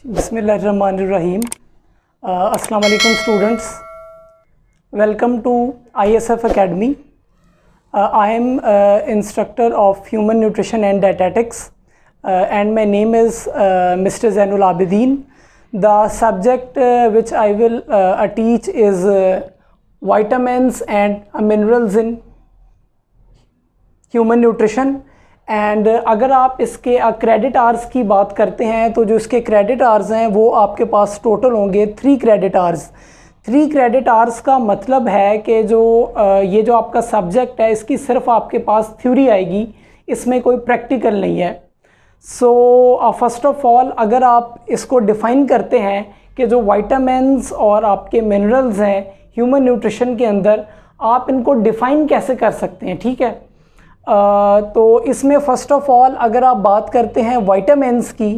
Bismillahirrahmanirrahim. Assalamu alaikum students. Welcome to ISF Academy. I am instructor of Human Nutrition and Dietetics and my name is Mr. Zainul Abidin. The subject which I will teach is vitamins and minerals in human nutrition. And अगर आप इसके credit hours की बात करते हैं तो जो इसके क्रेडिट आवर्स हैं वो आपके पास टोटल होंगे 3 क्रेडिट आवर्स। 3 क्रेडिट आवर्स का मतलब है कि जो ये जो आपका सब्जेक्ट है इसकी सिर्फ आपके पास थ्योरी आएगी, इसमें कोई प्रैक्टिकल नहीं है। सो फर्स्ट ऑफ ऑल अगर आप इसको डिफ़ाइन करते हैं कि जो वाइटामिन्स और आपके मिनरल्स हैं ह्यूमन न्यूट्रिशन के अंदर, आप इनको डिफ़ाइन कैसे कर सकते हैं, ठीक है। तो इसमें फ़र्स्ट ऑफ़ ऑल अगर आप बात करते हैं वाइटामिन्स की,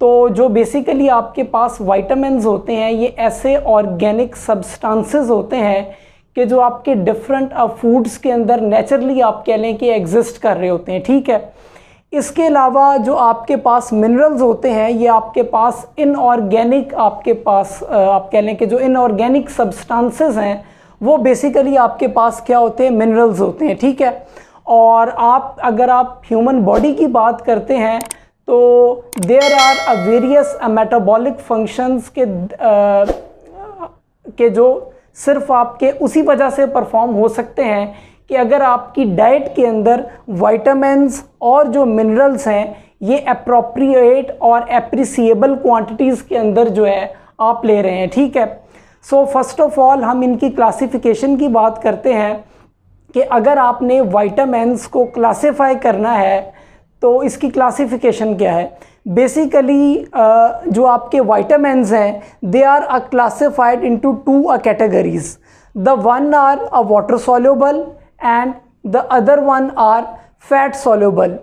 तो जो बेसिकली आपके पास वाइटामिन्स होते हैं ये ऐसे ऑर्गेनिक सब्सटेंसेस होते हैं कि जो आपके डिफरेंट फूड्स के अंदर नेचुरली आप कह लें कि एग्जिस्ट कर रहे होते हैं, ठीक है। इसके अलावा जो आपके पास मिनरल्स होते हैं ये आपके पास इनऑर्गेनिक आपके पास आप कह लें कि जो इनऑर्गेनिक सब्सटेंसेस हैं वो बेसिकली आपके पास क्या होते हैं, मिनरल्स होते हैं, ठीक है। और आप अगर आप ह्यूमन बॉडी की बात करते हैं तो there are various metabolic functions के जो सिर्फ आपके उसी वजह से परफॉर्म हो सकते हैं कि अगर आपकी डाइट के अंदर वाइटामिन्स और जो मिनरल्स हैं ये अप्रोप्रिएट और एप्रिसिएबल क्वांटिटीज़ के अंदर जो है आप ले रहे हैं, ठीक है। सो फर्स्ट ऑफ ऑल हम इनकी क्लासिफिकेशन की बात करते हैं कि अगर आपने वाइटामिन्स को क्लासिफाई करना है तो इसकी क्लासिफिकेशन क्या है। बेसिकली जो आपके वाइटामिन्स हैं they are classified into 2 categories. The one are water soluble and the other one are fat soluble.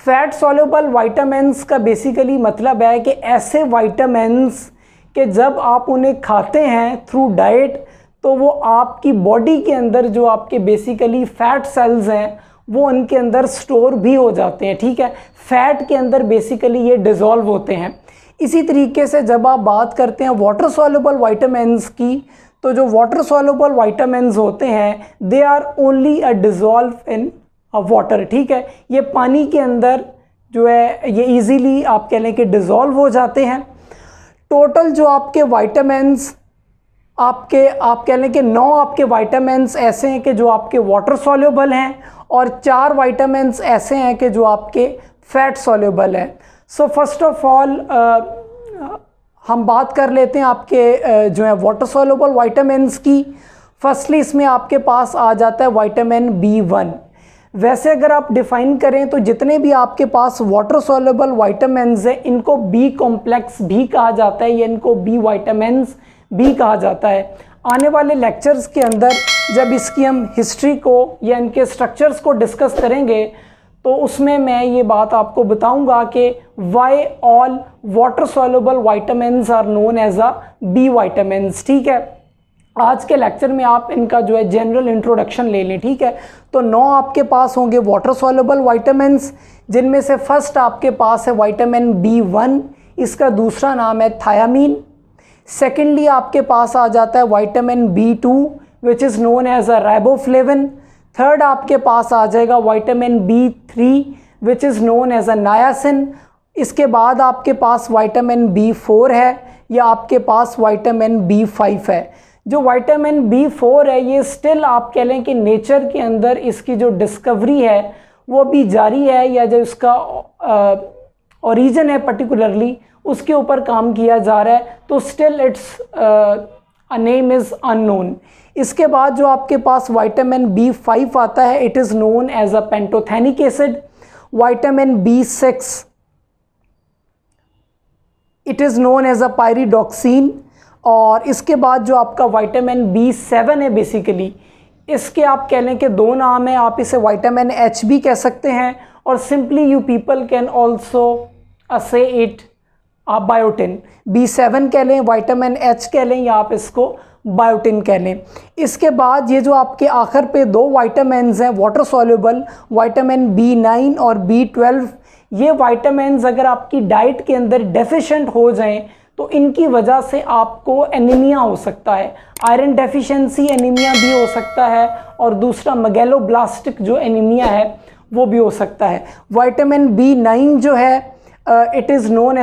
Fat soluble vitamins का बेसिकली मतलब है कि ऐसे वाइटामिन्स कि जब आप उन्हें खाते हैं थ्रू डाइट तो वो आपकी बॉडी के अंदर जो आपके बेसिकली फ़ैट सेल्स हैं वो उनके अंदर स्टोर भी हो जाते हैं, ठीक है। फ़ैट के अंदर बेसिकली ये डिज़ोल्व होते हैं। इसी तरीके से जब आप बात करते हैं वाटर सॉल्युबल वाइटामिन्स की, तो जो वाटर सॉल्युबल वाइटामिन्स होते हैं they are only dissolve in water, ठीक है। ये पानी के अंदर जो है ये ईज़िली आप कह लें कि डिज़ोल्व हो जाते हैं। टोटल जो आपके वाइटामिन्स आप कह लें कि 9 आपके वाइटामिन्स ऐसे हैं कि जो आपके वाटर सॉल्युबल हैं और 4 वाइटामिन्स ऐसे हैं कि जो आपके फैट सॉल्युबल हैं। सो फर्स्ट ऑफ ऑल हम बात कर लेते हैं आपके जो है वाटर सॉल्युबल वाइटामिन्स की। फर्स्टली इसमें आपके पास आ जाता है विटामिन B1। वैसे अगर आप डिफ़ाइन करें तो जितने भी आपके पास वाटर सॉल्युबल वाइटामिन्स हैं इनको बी कॉम्प्लेक्स भी कहा जाता है या इनको बी वाइटामिन्स भी कहा जाता है। आने वाले लेक्चर्स के अंदर जब इसकी हम हिस्ट्री को या इनके स्ट्रक्चर्स को डिस्कस करेंगे तो उसमें मैं ये बात आपको बताऊंगा कि why all water soluble vitamins are known as a B vitamins, ठीक है। आज के लेक्चर में आप इनका जो है जनरल इंट्रोडक्शन ले लें, ठीक है। तो 9 आपके पास होंगे वाटर सॉल्युबल वाइटामिन्स, जिनमें से फर्स्ट आपके पास है विटामिन B1, इसका दूसरा नाम है थायामीन। सेकेंडली आपके पास आ जाता है vitamin B2 which is known as a riboflavin. Third आपके पास आ जाएगा vitamin B3 which is known as a niacin. इसके बाद आपके पास विटामिन B4 है या आपके पास विटामिन B5 है। जो विटामिन B4 है ये स्टिल आप कह लें कि नेचर के अंदर इसकी जो डिस्कवरी है वो भी जारी है, या जो इसका ओरिजिन है पर्टिकुलरली उसके ऊपर काम किया जा रहा है, तो still it's a name is unknown. इसके बाद जो आपके पास विटामिन B5 आता है it is known as a pantothenic acid. Vitamin B6 it is known as a pyridoxine. और इसके बाद जो आपका विटामिन B7 है बेसिकली इसके आप कह लें कि 2 नाम है, आप इसे विटामिन H भी कह सकते हैं और simply you people can also say it आप बायोटिन। B7 कह लें, विटामिन H कह लें, या आप इसको बायोटिन कह लें। इसके बाद ये जो आपके आखिर पे दो वाइटामिन्स हैं वाटर सॉल्युबल, विटामिन B9 और B12, ये वाइटामिन्स अगर आपकी डाइट के अंदर डेफिशिएंट हो जाएं तो इनकी वजह से आपको एनीमिया हो सकता है। आयरन डेफिशिएंसी एनीमिया भी हो सकता है और दूसरा मेगैलोब्लास्टिक जो एनीमिया है वो भी हो सकता है। विटामिन B9 जो है it is known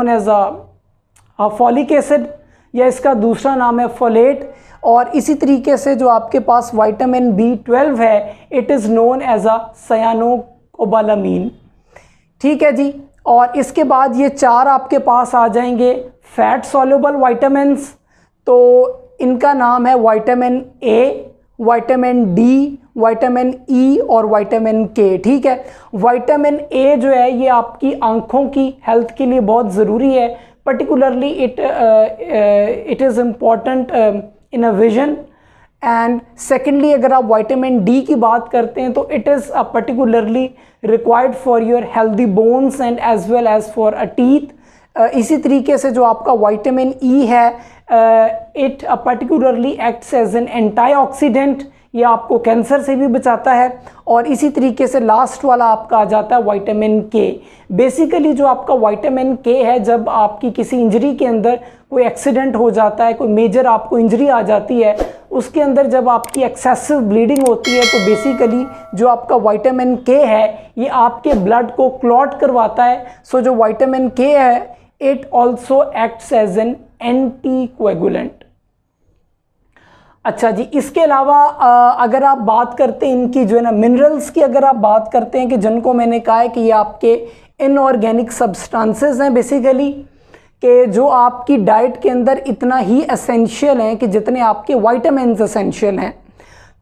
as a folic acid, या इसका दूसरा नाम है फोलेट। और इसी तरीके से जो आपके पास विटामिन B12 है it is known as a cyanocobalamin. ठीक है जी। और इसके बाद ये चार आपके पास आ जाएंगे फैट सॉल्युबल विटामिन्स, तो इनका नाम है vitamin A, vitamin D, vitamin E और विटामिन K। ठीक है। विटामिन A जो है ये आपकी आँखों की हेल्थ के लिए बहुत ज़रूरी है, particularly it is important in a vision. And secondly अगर आप विटामिन D की बात करते हैं तो it is particularly required for your healthy bones and as well as for a teeth. इसी तरीके से जो आपका विटामिन E है it particularly acts as an antioxidant, ये आपको कैंसर से भी बचाता है। और इसी तरीके से लास्ट वाला आपका आ जाता है विटामिन K। बेसिकली जो आपका विटामिन K है, जब आपकी किसी इंजरी के अंदर कोई एक्सीडेंट हो जाता है, कोई मेजर आपको इंजरी आ जाती है, उसके अंदर जब आपकी एक्सेसिव ब्लीडिंग होती है तो बेसिकली जो आपका विटामिन K है ये आपके ब्लड को क्लॉट करवाता है। सो जो विटामिन K है it also acts as an anticoagulant. अच्छा जी, इसके अलावा अगर आप बात करते हैं इनकी जो है ना मिनरल्स की, अगर आप बात करते हैं कि जिनको मैंने कहा है कि ये आपके इनऑर्गेनिक सब्सटेंसेस हैं बेसिकली, कि जो आपकी डाइट के अंदर इतना ही एसेंशियल हैं कि जितने आपके विटामिन्स एसेंशियल हैं,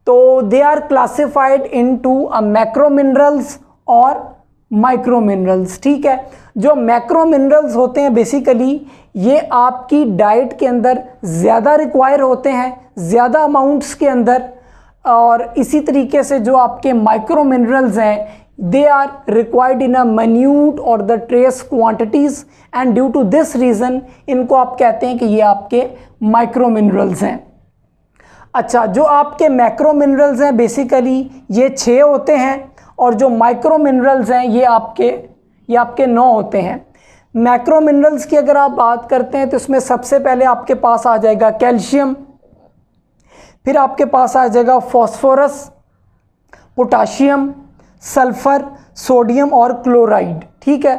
तो they are classified into a macro minerals और माइक्रो मिनरल्स। ठीक है। जो मैक्रो मिनरल्स होते हैं बेसिकली ये आपकी डाइट के अंदर ज़्यादा रिक्वायर होते हैं, ज़्यादा अमाउंट्स के अंदर। और इसी तरीके से जो आपके माइक्रो मिनरल्स हैं they are required in a minute और the trace quantities, and due to this reason इनको आप कहते हैं कि ये आपके माइक्रो मिनरल्स हैं। अच्छा, जो आपके मैक्रो मिनरल्स हैं बेसिकली ये 6 होते हैं और जो माइक्रो मिनरल्स हैं ये आपके 9 होते हैं। मैक्रो मिनरल्स की अगर आप बात करते हैं तो इसमें सबसे पहले आपके पास आ जाएगा कैल्शियम, फिर आपके पास आ जाएगा फॉस्फोरस, पोटाशियम, सल्फर, सोडियम और क्लोराइड। ठीक है।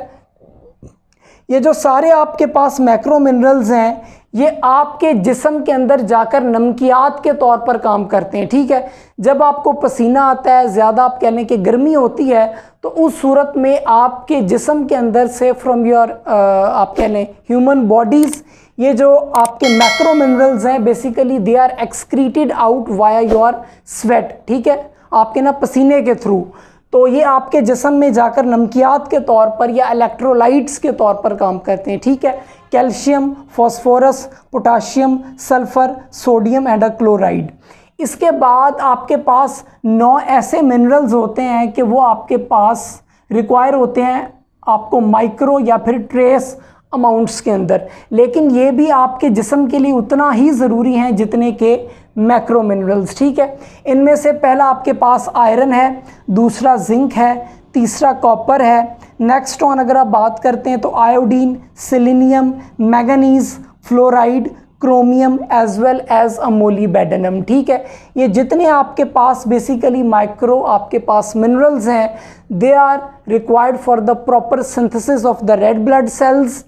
ये जो सारे आपके पास मैक्रो मिनरल्स हैं ये आपके जिस्म के अंदर जाकर नमकियात के तौर पर काम करते हैं। ठीक है। जब आपको पसीना आता है, ज़्यादा आप कह लें कि गर्मी होती है, तो उस सूरत में आपके जिस्म के अंदर से फ्रॉम योर आप कह लें ह्यूमन बॉडीज़, ये जो आपके मैक्रो मिनरल्स हैं basically they are excreted out via your sweat. ठीक है, आपके ना पसीने के थ्रू, तो ये आपके जिस्म में जाकर नमकियात के तौर पर या इलेक्ट्रोलाइट्स के तौर पर काम करते हैं। ठीक है। Calcium, phosphorus, potassium, sulphur, sodium and chloride. इसके बाद आपके पास 9 ऐसे मिनरल्स होते हैं कि वो आपके पास रिक्वायर होते हैं आपको माइक्रो या फिर ट्रेस अमाउंट्स के अंदर, लेकिन ये भी आपके जिस्म के लिए उतना ही ज़रूरी हैं जितने के मैक्रो मिनरल्स। ठीक है। इनमें से पहला आपके पास आयरन है, दूसरा जिंक है, तीसरा कॉपर है। नेक्स्ट ऑन अगर आप बात करते हैं तो iodine, selenium, manganese, fluoride, chromium as well as molybdenum. ठीक है। ये जितने आपके पास बेसिकली माइक्रो आपके पास मिनरल्स हैं they are required for the proper synthesis of the red blood cells,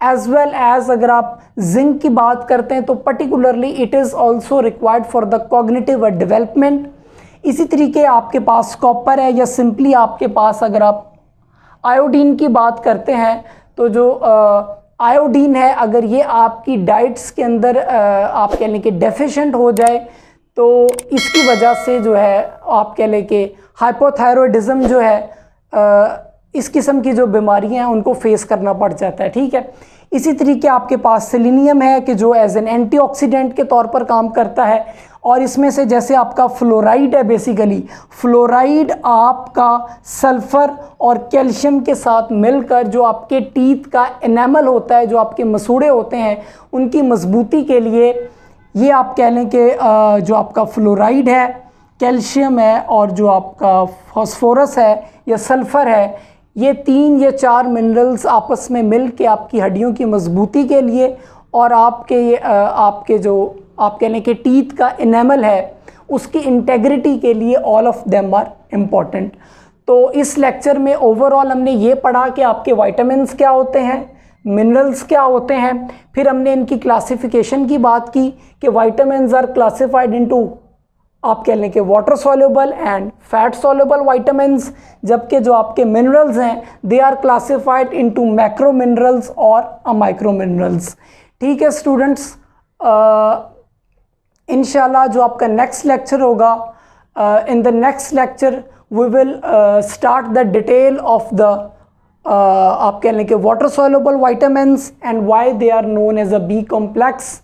as well as अगर आप जिंक की बात करते हैं तो particularly it is also required for the cognitive development. इसी तरीके आपके पास कॉपर है, या सिंपली आपके पास अगर आप आयोडीन की बात करते हैं तो जो आयोडीन है अगर ये आपकी डाइट्स के अंदर आप कह लें कि डेफिशिएंट हो जाए तो इसकी वजह से जो है आप कह लें कि हाइपोथायरॉयडिज्म जो है इस किस्म की जो बीमारियां हैं उनको फेस करना पड़ जाता है। ठीक है। इसी तरीके आपके पास सेलेनियम है कि जो एज एन एंटीऑक्सीडेंट के तौर पर काम करता है, और इसमें से जैसे आपका फ्लोराइड है, बेसिकली फ्लोराइड आपका सल्फ़र और कैल्शियम के साथ मिलकर जो आपके टीथ का एनामल होता है, जो आपके मसूड़े होते हैं, उनकी मजबूती के लिए ये आप कह लें कि जो आपका फ्लोराइड है, कैल्शियम है और जो आपका फास्फोरस है या सल्फ़र है, ये 3 या 4 मिनरल्स आपस में मिल के आपकी हड्डियों की मजबूती के लिए और आपके जो आप कह लें कि टीथ का इनेमल है उसकी इंटेग्रिटी के लिए all of them are important. तो इस लेक्चर में ओवरऑल हमने ये पढ़ा कि आपके विटामिन्स क्या होते हैं, मिनरल्स क्या होते हैं, फिर हमने इनकी क्लासिफिकेशन की बात की कि विटामिन्स आर क्लासिफाइड इनटू आप कह लें कि water soluble and fat soluble vitamins, जबकि जो आपके मिनरल्स हैं they are classified into macro minerals और माइक्रो मिनरल्स। ठीक है स्टूडेंट्स, इंशाल्लाह जो आपका नेक्स्ट लेक्चर होगा, in the next lecture we will start the detail of the आप कह लें कि water soluble vitamins and why they are known as a B complex.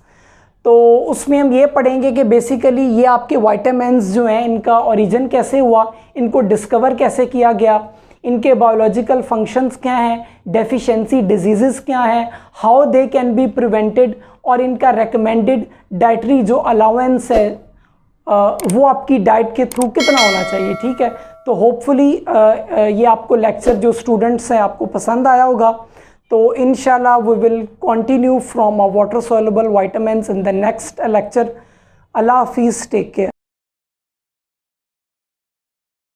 तो उसमें हम ये पढ़ेंगे कि बेसिकली ये आपके विटामिन्स जो हैं इनका ओरिजिन कैसे हुआ, इनको डिस्कवर कैसे किया गया, इनके बायोलॉजिकल फंक्शंस क्या हैं, डेफिशिएंसी डिजीज़ क्या हैं, how they can be prevented, और इनका रेकमेंडेड डाइटरी जो अलाउंस है वो आपकी डाइट के थ्रू कितना होना चाहिए। ठीक है, तो होपफुली ये आपको लेक्चर जो स्टूडेंट्स हैं आपको पसंद आया होगा। तो इंशाल्लाह we will continue from water soluble vitamins in the next lecture. अल्लाह हाफिज़, टेक केयर।